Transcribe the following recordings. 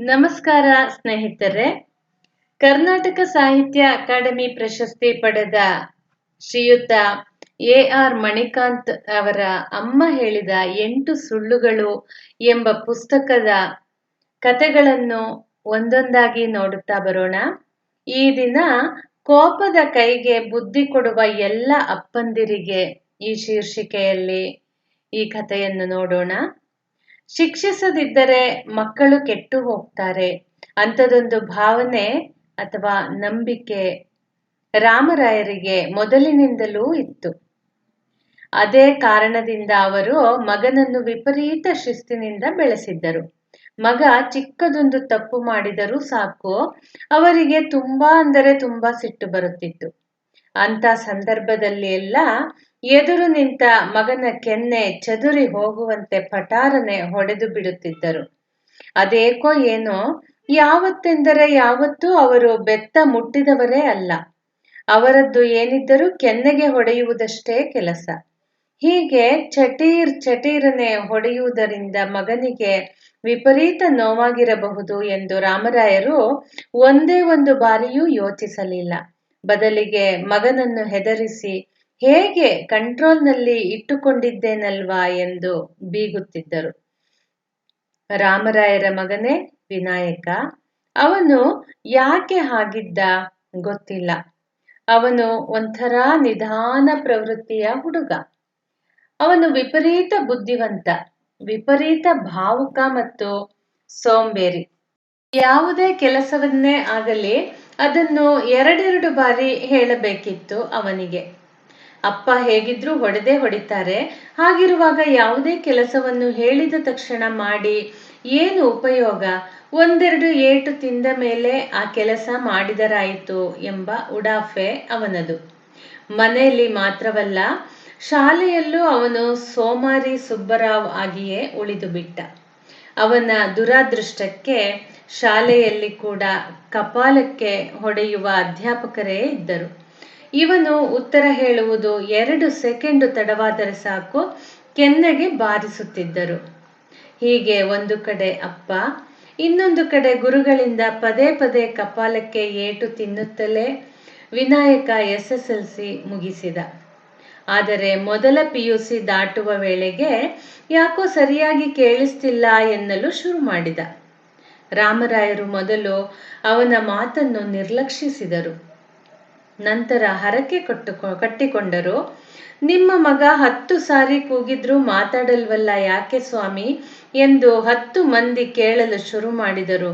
ನಮಸ್ಕಾರ ಸ್ನೇಹಿತರೆ. ಕರ್ನಾಟಕ ಸಾಹಿತ್ಯ ಅಕಾಡೆಮಿ ಪ್ರಶಸ್ತಿ ಪಡೆದ ಶ್ರೀಯುತ ಎ.ಆರ್. ಮಣಿಕಾಂತ್ ಅವರ ಅಮ್ಮ ಹೇಳಿದ 8 ಸುಳ್ಳುಗಳು ಎಂಬ ಪುಸ್ತಕದ ಕಥೆಗಳನ್ನು ಒಂದೊಂದಾಗಿ ನೋಡುತ್ತಾ ಬರೋಣ. ಈ ದಿನ ಕೋಪದ ಕೈಗೆ ಬುದ್ಧಿ ಕೊಡುವ ಎಲ್ಲ ಅಪ್ಪಂದಿರಿಗೆ ಈ ಶೀರ್ಷಿಕೆಯಲ್ಲಿ ಈ ಕಥೆಯನ್ನು ನೋಡೋಣ. ಶಿಕ್ಷಿಸದಿದ್ದರೆ ಮಕ್ಕಳು ಕೆಟ್ಟು ಹೋಗ್ತಾರೆ ಅಂಥದೊಂದು ಭಾವನೆ ಅಥವಾ ನಂಬಿಕೆ ರಾಮರಾಯರಿಗೆ ಮೊದಲಿನಿಂದಲೂ ಇತ್ತು. ಅದೇ ಕಾರಣದಿಂದ ಅವರು ಮಗನನ್ನು ವಿಪರೀತ ಶಿಸ್ತಿನಿಂದ ಬೆಳೆಸಿದ್ದರು. ಮಗ ಚಿಕ್ಕದೊಂದು ತಪ್ಪು ಮಾಡಿದರೂ ಸಾಕು, ಅವರಿಗೆ ತುಂಬಾ ಸಿಟ್ಟು ಬರುತ್ತಿತ್ತು. ಅಂತ ಸಂದರ್ಭದಲ್ಲಿ ಎಲ್ಲ ಎದುರು ನಿಂತ ಮಗನ ಕೆನ್ನೆ ಚದುರಿ ಹೋಗುವಂತೆ ಪಟಾರನೆ ಹೊಡೆದು ಬಿಡುತ್ತಿದ್ದರು. ಅದೇಕೋ ಏನೋ ಯಾವತ್ತೆಂದರೆ ಯಾವತ್ತೂ ಅವರು ಬೆತ್ತ ಮುಟ್ಟಿದವರೇ ಅಲ್ಲ. ಅವರದ್ದು ಏನಿದ್ದರೂ ಕೆನ್ನೆಗೆ ಹೊಡೆಯುವುದಷ್ಟೇ ಕೆಲಸ. ಹೀಗೆ ಚಟೀರನೆ ಹೊಡೆಯುವುದರಿಂದ ಮಗನಿಗೆ ವಿಪರೀತ ನೋವಾಗಿರಬಹುದು ಎಂದು ರಾಮರಾಯರು ಒಂದೇ ಒಂದು ಬಾರಿಯೂ ಯೋಚಿಸಲಿಲ್ಲ. ಬದಲಿಗೆ ಮಗನನ್ನು ಹೆದರಿಸಿ ಹೇಗೆ ಕಂಟ್ರೋಲ್ನಲ್ಲಿ ಇಟ್ಟುಕೊಂಡಿದ್ದೇನಲ್ವಾ ಎಂದು ಬೀಗುತ್ತಿದ್ದರು. ರಾಮರಾಯರ ಮಗನೇ ವಿನಾಯಕ. ಅವನು ಯಾಕೆ ಹಾಗಿದ್ದ ಗೊತ್ತಿಲ್ಲ. ಅವನು ಒಂಥರ ನಿಧಾನ ಪ್ರವೃತ್ತಿಯ ಹುಡುಗ. ಅವನು ವಿಪರೀತ ಬುದ್ಧಿವಂತ, ವಿಪರೀತ ಭಾವುಕ ಮತ್ತು ಸೋಂಬೇರಿ. ಯಾವುದೇ ಕೆಲಸವನ್ನೇ ಆಗಲಿ ಅದನ್ನು ಎರಡೆರಡು ಬಾರಿ ಹೇಳಬೇಕಿತ್ತು ಅವನಿಗೆ. ಅಪ್ಪ ಹೇಗಿದ್ರೂ ಹೊಡೆದೇ ಹೊಡಿತಾರೆ. ಹಾಗಿರುವಾಗ ಯಾವುದೇ ಕೆಲಸವನ್ನು ಹೇಳಿದ ತಕ್ಷಣ ಮಾಡಿ ಏನು ಉಪಯೋಗ? ಒಂದೆರಡು ಏಟು ತಿಂದ ಮೇಲೆ ಆ ಕೆಲಸ ಮಾಡಿದರಾಯಿತು ಎಂಬ ಉಡಾಫೆ ಅವನದು. ಮನೆಯಲ್ಲಿ ಮಾತ್ರವಲ್ಲ, ಶಾಲೆಯಲ್ಲೂ ಅವನು ಸೋಮಾರಿ ಸುಬ್ಬರಾವ್ ಆಗಿಯೇ ಉಳಿದು ಬಿಟ್ಟ. ಅವನ ದುರಾದೃಷ್ಟಕ್ಕೆ ಶಾಲೆಯಲ್ಲಿ ಕೂಡ ಕಪಾಲಕ್ಕೆ ಹೊಡೆಯುವ ಅಧ್ಯಾಪಕರೇ ಇದ್ದರು. ಇವನು ಉತ್ತರ ಹೇಳುವುದು 2 ಸೆಕೆಂಡು ತಡವಾದರೆ ಸಾಕು, ಕೆನ್ನೆಗೆ ಬಾರಿಸುತ್ತಿದ್ದರು. ಹೀಗೆ ಒಂದು ಕಡೆ ಅಪ್ಪ, ಇನ್ನೊಂದು ಕಡೆ ಗುರುಗಳಿಂದ ಪದೇ ಕಪಾಲಕ್ಕೆ ಏಟು ತಿನ್ನುತ್ತಲೇ ವಿನಾಯಕ SSLC ಮುಗಿಸಿದ. ಆದರೆ ಮೊದಲ PUC ದಾಟುವ ವೇಳೆಗೆ ಯಾಕೋ ಸರಿಯಾಗಿ ಕೇಳಿಸ್ತಿಲ್ಲ ಎನ್ನಲು ಶುರು ಮಾಡಿದ. ರಾಮರಾಯರು ಮೊದಲು ಅವನ ಮಾತನ್ನು ನಿರ್ಲಕ್ಷಿಸಿದರು. ನಂತರ ಹರಕೆ ಕಟ್ಟಿಕೊಂಡರು. ನಿಮ್ಮ ಮಗ 10 ಸಾರಿ ಕೂಗಿದ್ರೂ ಮಾತಾಡಲ್ವಲ್ಲ ಯಾಕೆ ಸ್ವಾಮಿ ಎಂದು 10 ಮಂದಿ ಕೇಳಲು ಶುರು ಮಾಡಿದರು.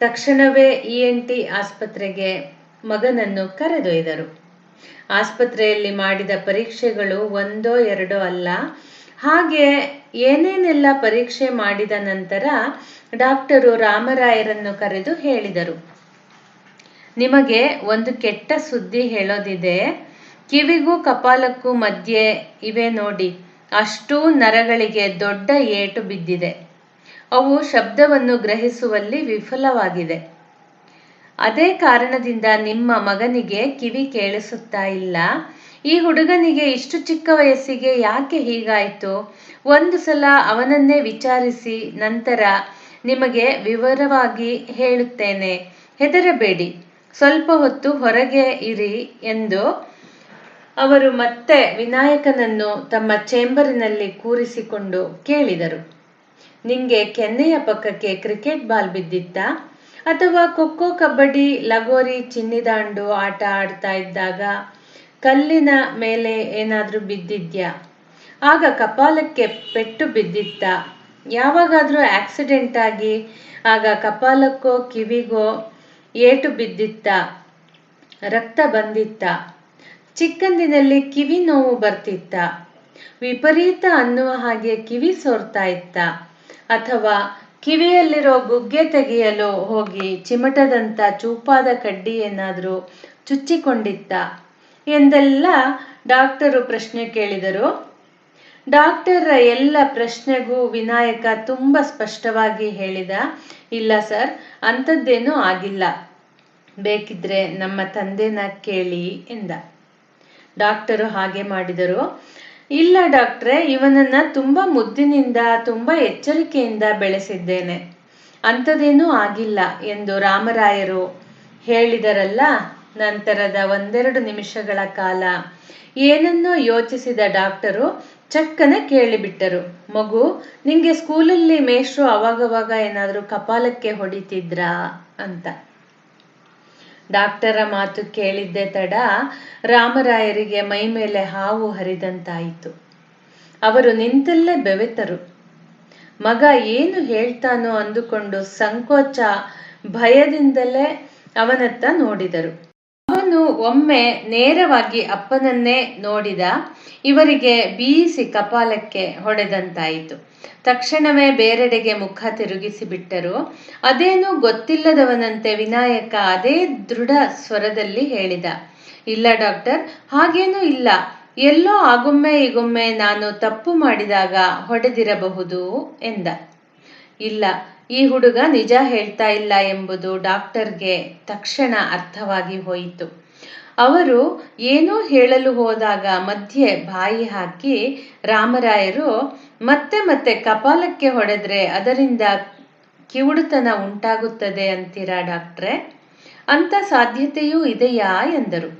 ತಕ್ಷಣವೇ ENT ಆಸ್ಪತ್ರೆಗೆ ಮಗನನ್ನು ಕರೆದೊಯ್ದರು. ಆಸ್ಪತ್ರೆಯಲ್ಲಿ ಮಾಡಿದ ಪರೀಕ್ಷೆಗಳು 1 2 ಅಲ್ಲ. ಹಾಗೆ ಏನೇನೆಲ್ಲ ಪರೀಕ್ಷೆ ಮಾಡಿದ ನಂತರ ಡಾಕ್ಟರು ರಾಮರಾಯರನ್ನು ಕರೆದು ಹೇಳಿದರು, ನಿಮಗೆ ಒಂದು ಕೆಟ್ಟ ಸುದ್ದಿ ಹೇಳೋದಿದೆ. ಕಿವಿಗೂ ಕಪಾಲಕ್ಕೂ ಮಧ್ಯೆ ಇವೆ ನೋಡಿ, ಅಷ್ಟೂ ನರಗಳಿಗೆ ದೊಡ್ಡ ಏಟು ಬಿದ್ದಿದೆ. ಅವು ಶಬ್ದವನ್ನು ಗ್ರಹಿಸುವಲ್ಲಿ ವಿಫಲವಾಗಿದೆ. ಅದೇ ಕಾರಣದಿಂದ ನಿಮ್ಮ ಮಗನಿಗೆ ಕಿವಿ ಕೇಳಿಸುತ್ತಾ ಇಲ್ಲ. ಈ ಹುಡುಗನಿಗೆ ಇಷ್ಟು ಚಿಕ್ಕ ವಯಸ್ಸಿಗೆ ಯಾಕೆ ಹೀಗಾಯಿತು? ಒಂದು ಸಲ ಅವನನ್ನೇ ವಿಚಾರಿಸಿ ನಂತರ ನಿಮಗೆ ವಿವರವಾಗಿ ಹೇಳುತ್ತೇನೆ. ಹೆದರಬೇಡಿ, ಸ್ವಲ್ಪ ಹೊತ್ತು ಹೊರಗೆ ಇರಿ ಎಂದು ಅವರು ಮತ್ತೆ ವಿನಾಯಕನನ್ನು ತಮ್ಮ ಚೇಂಬರಿನಲ್ಲಿ ಕೂರಿಸಿಕೊಂಡು ಕೇಳಿದರು. ನಿಂಗೆ ಕೆನ್ನೆಯ ಪಕ್ಕಕ್ಕೆ ಕ್ರಿಕೆಟ್ ಬಾಲ್ ಬಿದ್ದಿತ್ತಾ? ಅಥವಾ ಖೋಖೋ, ಕಬಡ್ಡಿ, ಲಗೋರಿ, ಚಿನ್ನಿದಾಂಡು ಆಟ ಆಡ್ತಾ ಇದ್ದಾಗ ಕಲ್ಲಿನ ಮೇಲೆ ಏನಾದರೂ ಬಿದ್ದಿದ್ಯಾ? ಆಗ ಕಪಾಲಕ್ಕೆ ಪೆಟ್ಟು ಬಿದ್ದಿತ್ತಾ? ಯಾವಾಗಾದರೂ ಆಕ್ಸಿಡೆಂಟ್ ಆಗಿ ಆಗ ಕಪಾಲಕ್ಕೋ ಕಿವಿಗೋ ಏಟು ಬಿದ್ದಿತ್ತಾ? ರಕ್ತ ಬಂದಿತ್ತಾ? ಚಿಕ್ಕಂದಿನಲ್ಲಿ ಕಿವಿ ನೋವು ಬರ್ತಿತ್ತಾ? ವಿಪರೀತ ಅನ್ನುವ ಹಾಗೆ ಕಿವಿ ಸೋರ್ತಾ ಇತ್ತಾ? ಅಥವಾ ಕಿವಿಯಲ್ಲಿರೋ ಗುಗ್ಗೆ ತೆಗೆಯಲು ಹೋಗಿ ಚಿಮಟದಂಥ ಚೂಪಾದ ಕಡ್ಡಿ ಏನಾದರೂ ಚುಚ್ಚಿಕೊಂಡಿತ್ತಾ ಎಂದೆಲ್ಲ ಡಾಕ್ಟರು ಪ್ರಶ್ನೆ ಕೇಳಿದರು. ಡಾಕ್ಟರ ಎಲ್ಲ ಪ್ರಶ್ನೆಗೂ ವಿನಾಯಕ ತುಂಬ ಸ್ಪಷ್ಟವಾಗಿ ಹೇಳಿದ, ಇಲ್ಲ ಸರ್, ಅಂಥದ್ದೇನೂ ಆಗಿಲ್ಲ. ಬೇಕಿದ್ರೆ ನಮ್ಮ ತಂದೆನ ಕೇಳಿ ಎಂದ. ಡಾಕ್ಟರು ಹಾಗೆ ಮಾಡಿದರು. ಇಲ್ಲ ಡಾಕ್ಟ್ರೆ, ಇವನನ್ನ ತುಂಬ ಮುದ್ದಿನಿಂದ ತುಂಬ ಎಚ್ಚರಿಕೆಯಿಂದ ಬೆಳೆಸಿದ್ದೇನೆ. ಅಂಥದ್ದೇನೂ ಆಗಿಲ್ಲ ಎಂದು ರಾಮರಾಯರು ಹೇಳಿದರಲ್ಲ. ನಂತರದ ಒಂದೆರಡು ನಿಮಿಷಗಳ ಕಾಲ ಏನನ್ನೋ ಯೋಚಿಸಿದ ಡಾಕ್ಟರು ಚಕ್ಕನೆ ಕೇಳಿಬಿಟ್ಟರು, ಮಗು, ನಿಂಗೆ ಸ್ಕೂಲಲ್ಲಿ ಮೇಷ್ಟ್ರು ಅವಾಗವಾಗ ಏನಾದರೂ ಕಪಾಲಕ್ಕೆ ಹೊಡಿತಿದ್ರಾ ಅಂತ. ಡಾಕ್ಟರ ಮಾತು ಕೇಳಿದ್ದೆ ತಡ ರಾಮರಾಯರಿಗೆ ಮೈ ಮೇಲೆ ಹಾವು ಹರಿದಂತಾಯಿತು. ಅವರು ನಿಂತಲ್ಲೇ ಬೆವೆತರು. ಮಗ ಏನು ಹೇಳ್ತಾನೋ ಅಂದುಕೊಂಡು ಸಂಕೋಚ ಭಯದಿಂದಲೇ ಅವನತ್ತ ನೋಡಿದರು. ಅವನು ಒಮ್ಮೆ ನೇರವಾಗಿ ಅಪ್ಪನನ್ನೇ ನೋಡಿದ. ಇವರಿಗೆ ಬೀಸಿ ಕಪಾಲಕ್ಕೆ ಹೊಡೆದಂತಾಯಿತು. ತಕ್ಷಣವೇ ಬೇರೆಡೆಗೆ ಮುಖ ತಿರುಗಿಸಿಬಿಟ್ಟರು. ಅದೇನೂ ಗೊತ್ತಿಲ್ಲದವನಂತೆ ವಿನಾಯಕ ಅದೇ ದೃಢ ಸ್ವರದಲ್ಲಿ ಹೇಳಿದ, ಇಲ್ಲ ಡಾಕ್ಟರ್, ಹಾಗೇನೂ ಇಲ್ಲ. ಎಲ್ಲೋ ಆಗೊಮ್ಮೆ ಈಗೊಮ್ಮೆ ನಾನು ತಪ್ಪು ಮಾಡಿದಾಗ ಹೊಡೆದಿರಬಹುದು ಎಂದ. ಇಲ್ಲ, ಈ ಹುಡುಗ ನಿಜ ಹೇಳ್ತಾ ಇಲ್ಲ ಎಂಬುದು ಡಾಕ್ಟರ್ಗೆ ತಕ್ಷಣ ಅರ್ಥವಾಗಿ ಹೋಯಿತು. ಅವರು ಏನೋ ಹೇಳಲು ಹೋದಾಗ ಮಧ್ಯೆ ಬಾಯಿ ಹಾಕಿ ರಾಮರಾಯರು, ಮತ್ತೆ ಮತ್ತೆ ಕಪಾಲಕ್ಕೆ ಹೊಡೆದ್ರೆ ಅದರಿಂದ ಕಿವುಡುತನ ಉಂಟಾಗುತ್ತದೆ ಅಂತೀರಾ ಡಾಕ್ಟ್ರೆ? ಅಂಥ ಸಾಧ್ಯತೆಯೂ ಇದೆಯಾ ಎಂದರು.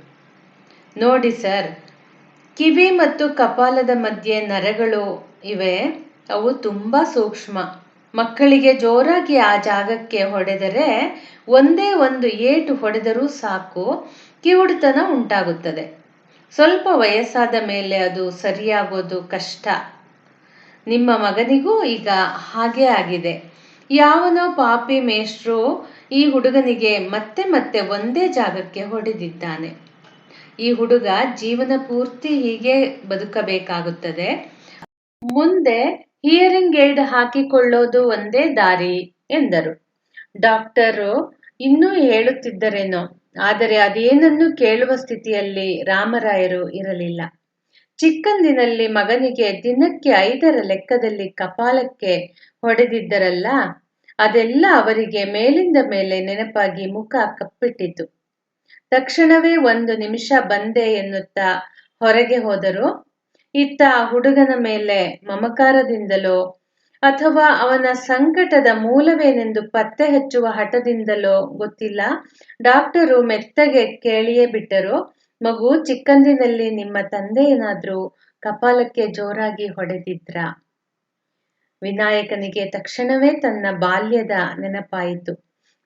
ನೋಡಿ ಸರ್, ಕಿವಿ ಮತ್ತು ಕಪಾಲದ ಮಧ್ಯೆ ನರಗಳು ಇವೆ. ಅವು ತುಂಬ ಸೂಕ್ಷ್ಮ. ಮಕ್ಕಳಿಗೆ ಜೋರಾಗಿ ಆ ಜಾಗಕ್ಕೆ ಹೊಡೆದರೆ, ಒಂದೇ ಒಂದು ಏಟು ಹೊಡೆದರೂ ಸಾಕು, ಕಿವುಡುತನ ಉಂಟಾಗುತ್ತದೆ. ಸ್ವಲ್ಪ ವಯಸ್ಸಾದ ಮೇಲೆ ಅದು ಸರಿಯಾಗೋದು ಕಷ್ಟ. ನಿಮ್ಮ ಮಗನಿಗೂ ಈಗ ಹಾಗೇ ಆಗಿದೆ. ಯಾವನೋ ಪಾಪಿ ಮೇಷ್ಟ್ರು ಈ ಹುಡುಗನಿಗೆ ಮತ್ತೆ ಮತ್ತೆ ಒಂದೇ ಜಾಗಕ್ಕೆ ಹೊಡೆದಿದ್ದಾನೆ. ಈ ಹುಡುಗ ಜೀವನ ಪೂರ್ತಿ ಹೀಗೆ ಬದುಕಬೇಕಾಗುತ್ತದೆ. ಮುಂದೆ ಹಿಯರಿಂಗ್ ಏಡ್ ಹಾಕಿಕೊಳ್ಳೋದು ಒಂದೇ ದಾರಿ ಎಂದರು. ಡಾಕ್ಟರು ಇನ್ನೂ ಹೇಳುತ್ತಿದ್ದರೇನೋ, ಆದರೆ ಅದೇನನ್ನು ಕೇಳುವ ಸ್ಥಿತಿಯಲ್ಲಿ ರಾಮರಾಯರು ಇರಲಿಲ್ಲ. ಚಿಕ್ಕಂದಿನಲ್ಲಿ ಮಗನಿಗೆ ದಿನಕ್ಕೆ 5ರ ಲೆಕ್ಕದಲ್ಲಿ ಕಪಾಲಕ್ಕೆ ಹೊಡೆದಿದ್ದರಲ್ಲ, ಅದೆಲ್ಲ ಅವರಿಗೆ ಮೇಲಿಂದ ಮೇಲೆ ನೆನಪಾಗಿ ಮುಖ ಕಪ್ಪಿಟ್ಟಿತು. ತಕ್ಷಣವೇ 1 ನಿಮಿಷ ಬಂದೆ ಎನ್ನುತ್ತಾ ಹೊರಗೆ ಹೋದರು. ಇತ್ತ ಹುಡುಗನ ಮೇಲೆ ಮಮಕಾರದಿಂದಲೋ ಅಥವಾ ಅವನ ಸಂಕಟದ ಮೂಲವೇನೆಂದು ಪತ್ತೆ ಹಚ್ಚುವ ಹಠದಿಂದಲೋ ಗೊತ್ತಿಲ್ಲ, ಡಾಕ್ಟರು ಮೆತ್ತಗೆ ಕೇಳಿಯೇ ಬಿಟ್ಟರು, ಮಗು, ಚಿಕ್ಕಂದಿನಲ್ಲಿ ನಿಮ್ಮ ತಂದೆ ಏನಾದ್ರೂ ಕಪಾಲಕ್ಕೆ ಜೋರಾಗಿ ಹೊಡೆದಿದ್ರಾ? ವಿನಾಯಕನಿಗೆ ತಕ್ಷಣವೇ ತನ್ನ ಬಾಲ್ಯದ ನೆನಪಾಯಿತು.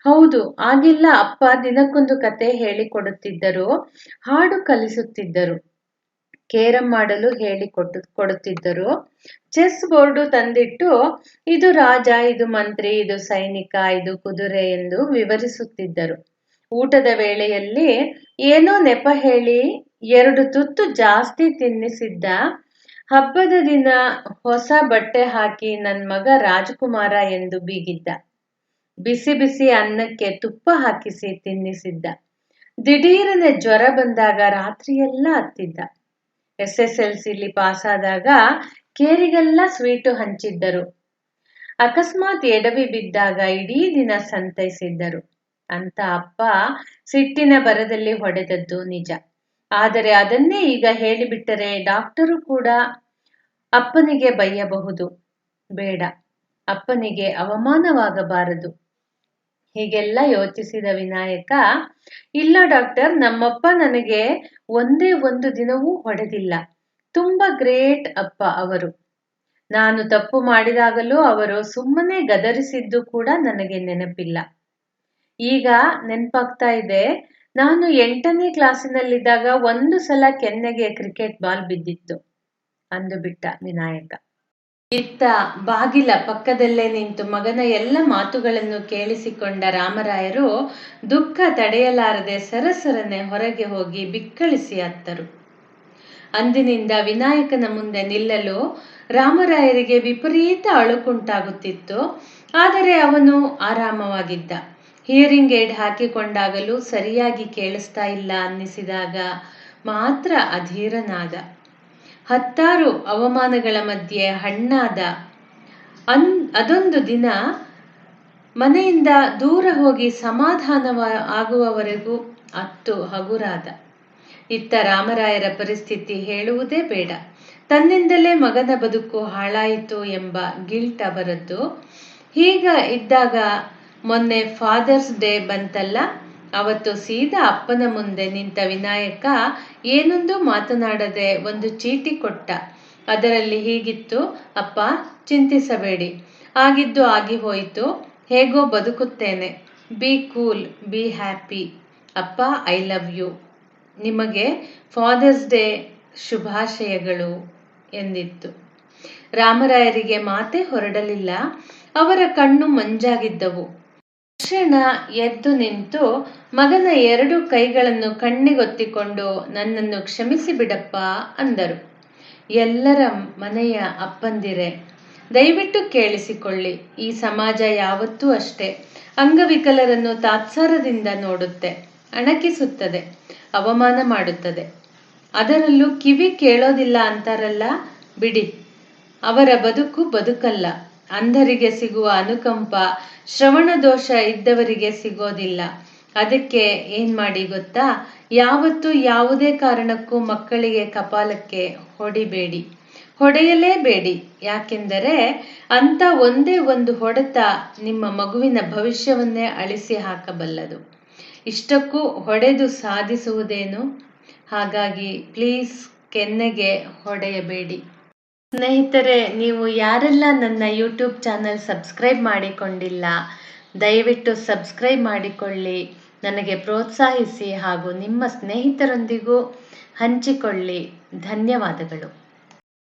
ಹೌದು, ಆಗೆಲ್ಲ ಅಪ್ಪ ದಿನಕ್ಕೊಂದು ಕತೆ ಹೇಳಿಕೊಡುತ್ತಿದ್ದರು, ಹಾಡು ಕಲಿಸುತ್ತಿದ್ದರು, ಕೇರಂ ಮಾಡಲು ಕೊಡುತ್ತಿದ್ದರು, ಚೆಸ್ ಬೋರ್ಡು ತಂದಿಟ್ಟು ಇದು ರಾಜ, ಇದು ಮಂತ್ರಿ, ಇದು ಸೈನಿಕ, ಇದು ಕುದುರೆ ಎಂದು ವಿವರಿಸುತ್ತಿದ್ದರು. ಊಟದ ವೇಳೆಯಲ್ಲಿ ಏನೋ ನೆಪ ಹೇಳಿ 2 ತುತ್ತು ಜಾಸ್ತಿ ತಿನ್ನಿಸಿದ್ದ. ಹಬ್ಬದ ದಿನ ಹೊಸ ಬಟ್ಟೆ ಹಾಕಿ ನನ್ ಮಗ ರಾಜಕುಮಾರ ಎಂದು ಬೀಗಿದ್ದ. ಬಿಸಿ ಬಿಸಿ ಅನ್ನಕ್ಕೆ ತುಪ್ಪ ಹಾಕಿಸಿ ತಿನ್ನಿಸಿದ್ದ. ದಿಢೀರನೆ ಜ್ವರ ಬಂದಾಗ ರಾತ್ರಿಯೆಲ್ಲ ಅತ್ತಿದ್ದ. SSLCಲಿ ಪಾಸಾದಾಗ ಕೇರಿಗೆಲ್ಲ ಸ್ವೀಟು ಹಂಚಿದ್ದರು. ಅಕಸ್ಮಾತ್ ಎಡವಿ ಬಿದ್ದಾಗ ಇಡೀ ದಿನ ಸಂತೈಸಿದ್ದರು. ಅಂತ ಅಪ್ಪ ಸಿಟ್ಟಿನ ಬರದಲ್ಲಿ ಹೊಡೆದದ್ದು ನಿಜ. ಆದರೆ ಅದನ್ನೇ ಈಗ ಹೇಳಿಬಿಟ್ಟರೆ ಡಾಕ್ಟರು ಕೂಡ ಅಪ್ಪನಿಗೆ ಬೈಯಬಹುದು. ಬೇಡ, ಅಪ್ಪನಿಗೆ ಅವಮಾನವಾಗಬಾರದು. ಹೀಗೆಲ್ಲ ಯೋಚಿಸಿದ ವಿನಾಯಕ, ಇಲ್ಲ ಡಾಕ್ಟರ್, ನಮ್ಮಪ್ಪ ನನಗೆ ಒಂದೇ ಒಂದು ದಿನವೂ ಹೊಡೆದಿಲ್ಲ. ತುಂಬಾ ಗ್ರೇಟ್ ಅಪ್ಪ ಅವರು. ನಾನು ತಪ್ಪು ಮಾಡಿದಾಗಲೂ ಅವರು ಸುಮ್ಮನೆ ಗದರಿಸಿದ್ದು ಕೂಡ ನನಗೆ ನೆನಪಿಲ್ಲ. ಈಗ ನೆನಪಾಗ್ತಾ ಇದೆ, ನಾನು 8ನೇ ಕ್ಲಾಸಿನಲ್ಲಿದ್ದಾಗ ಒಂದು ಸಲ ಕೆನ್ನೆಗೆ ಕ್ರಿಕೆಟ್ ಬಾಲ್ ಬಿದ್ದಿತ್ತು ಅಂದುಬಿಟ್ಟ ವಿನಾಯಕ. ಇತ್ತ ಬಾಗಿಲ ಪಕ್ಕದಲ್ಲೇ ನಿಂತು ಮಗನ ಎಲ್ಲ ಮಾತುಗಳನ್ನು ಕೇಳಿಸಿಕೊಂಡ ರಾಮರಾಯರು ದುಃಖ ತಡೆಯಲಾರದೆ ಸರಸರನೆ ಹೊರಗೆ ಹೋಗಿ ಬಿಕ್ಕಳಿಸಿ ಅತ್ತರು. ಅಂದಿನಿಂದ ವಿನಾಯಕನ ಮುಂದೆ ನಿಲ್ಲಲು ರಾಮರಾಯರಿಗೆ ವಿಪರೀತ ಅಳುಕುಂಟಾಗುತ್ತಿತ್ತು. ಆದರೆ ಅವನು ಆರಾಮವಾಗಿದ್ದ. ಹಿಯರಿಂಗ್ ಏಡ್ ಹಾಕಿಕೊಂಡಾಗಲೂ ಸರಿಯಾಗಿ ಕೇಳಿಸ್ತಾ ಇಲ್ಲ ಅನ್ನಿಸಿದಾಗ ಮಾತ್ರ ಅಧೀರನಾದ. 10 ಅವಮಾನಗಳ ಮಧ್ಯೆ ಹಣ್ಣಾದ. ಅದೊಂದು ದಿನ ಮನೆಯಿಂದ ದೂರ ಹೋಗಿ ಸಮಾಧಾನ ಆಗುವವರೆಗೂ ಅತ್ತು ಹಗುರಾದ. ಇತ್ತ ರಾಮರಾಯರ ಪರಿಸ್ಥಿತಿ ಹೇಳುವುದೇ ಬೇಡ. ತನ್ನಿಂದಲೇ ಮಗನ ಬದುಕು ಹಾಳಾಯಿತು ಎಂಬ ಗಿಲ್ಟ್ ಅವರದ್ದು. ಹೀಗ ಇದ್ದಾಗ ಮೊನ್ನೆ ಫಾದರ್ಸ್ ಡೇ ಬಂತಲ್ಲ, ಅವತ್ತು ಸೀದಾ ಅಪ್ಪನ ಮುಂದೆ ನಿಂತ ವಿನಾಯಕ ಏನೊಂದು ಮಾತನಾಡದೆ ಒಂದು ಚೀಟಿ ಕೊಟ್ಟ. ಅದರಲ್ಲಿ ಹೀಗಿತ್ತು: ಅಪ್ಪ, ಚಿಂತಿಸಬೇಡಿ, ಆಗಿದ್ದು ಆಗಿ ಹೋಯಿತು, ಹೇಗೋ ಬದುಕುತ್ತೇನೆ, ಬಿ ಕೂಲ್, ಬಿ ಹ್ಯಾಪಿ, ಅಪ್ಪ ಐ ಲವ್ ಯು, ನಿಮಗೆ ಫಾದರ್ಸ್ ಡೇ ಶುಭಾಶಯಗಳು ಎಂದಿತ್ತು. ರಾಮರಾಯರಿಗೆ ಮಾತೇ ಹೊರಡಲಿಲ್ಲ. ಅವರ ಕಣ್ಣು ಮಂಜಾಗಿದ್ದವು. ತಕ್ಷಣ ಎದ್ದು ನಿಂತು ಮಗನ 2 ಕೈಗಳನ್ನು ಕಣ್ಣಿಗೊತ್ತಿಕೊಂಡು ನನ್ನನ್ನು ಕ್ಷಮಿಸಿ ಬಿಡಪ್ಪ ಅಂದರು. ಎಲ್ಲರ ಮನೆಯ ಅಪ್ಪಂದಿರೇ, ದಯವಿಟ್ಟು ಕೇಳಿಸಿಕೊಳ್ಳಿ. ಈ ಸಮಾಜ ಯಾವತ್ತೂ ಅಷ್ಟೇ ಅಂಗವಿಕಲರನ್ನು ತಾತ್ಸಾರದಿಂದ ನೋಡುತ್ತೆ, ಅಣಕಿಸುತ್ತದೆ, ಅವಮಾನ ಮಾಡುತ್ತದೆ. ಅದರಲ್ಲೂ ಕಿವಿ ಕೇಳೋದಿಲ್ಲ ಅಂತಾರಲ್ಲ, ಬಿಡಿ, ಅವರ ಬದುಕು ಬದುಕಲ್ಲ. ಅಂಧರಿಗೆ ಸಿಗುವ ಅನುಕಂಪ ಶ್ರವಣ ದೋಷ ಇದ್ದವರಿಗೆ ಸಿಗೋದಿಲ್ಲ. ಅದಕ್ಕೆ ಏನ್ ಮಾಡಿ ಗೊತ್ತಾ, ಯಾವತ್ತೂ ಯಾವುದೇ ಕಾರಣಕ್ಕೂ ಮಕ್ಕಳಿಗೆ ಕಪಾಲಕ್ಕೆ ಹೊಡಿಬೇಡಿ, ಹೊಡೆಯಲೇಬೇಡಿ. ಯಾಕೆಂದರೆ ಅಂತ ಒಂದೇ ಒಂದು ಹೊಡೆತ ನಿಮ್ಮ ಮಗುವಿನ ಭವಿಷ್ಯವನ್ನೇ ಅಳಿಸಿ ಹಾಕಬಲ್ಲದು. ಇಷ್ಟಕ್ಕೂ ಹೊಡೆದು ಸಾಧಿಸುವುದೇನು? ಹಾಗಾಗಿ ಪ್ಲೀಸ್ ಕೆನ್ನೆಗೆ ಹೊಡೆಯಬೇಡಿ. ಸ್ನೇಹಿತರೆ, ನೀವು ಯಾರೆಲ್ಲ ನನ್ನ ಯೂಟ್ಯೂಬ್ ಚಾನಲ್ ಸಬ್ಸ್ಕ್ರೈಬ್ ಮಾಡಿಕೊಂಡಿಲ್ಲ, ದಯವಿಟ್ಟು ಸಬ್ಸ್ಕ್ರೈಬ್ ಮಾಡಿಕೊಳ್ಳಿ, ನನಗೆ ಪ್ರೋತ್ಸಾಹಿಸಿ ಹಾಗೂ ನಿಮ್ಮ ಸ್ನೇಹಿತರೊಂದಿಗೂ ಹಂಚಿಕೊಳ್ಳಿ. ಧನ್ಯವಾದಗಳು.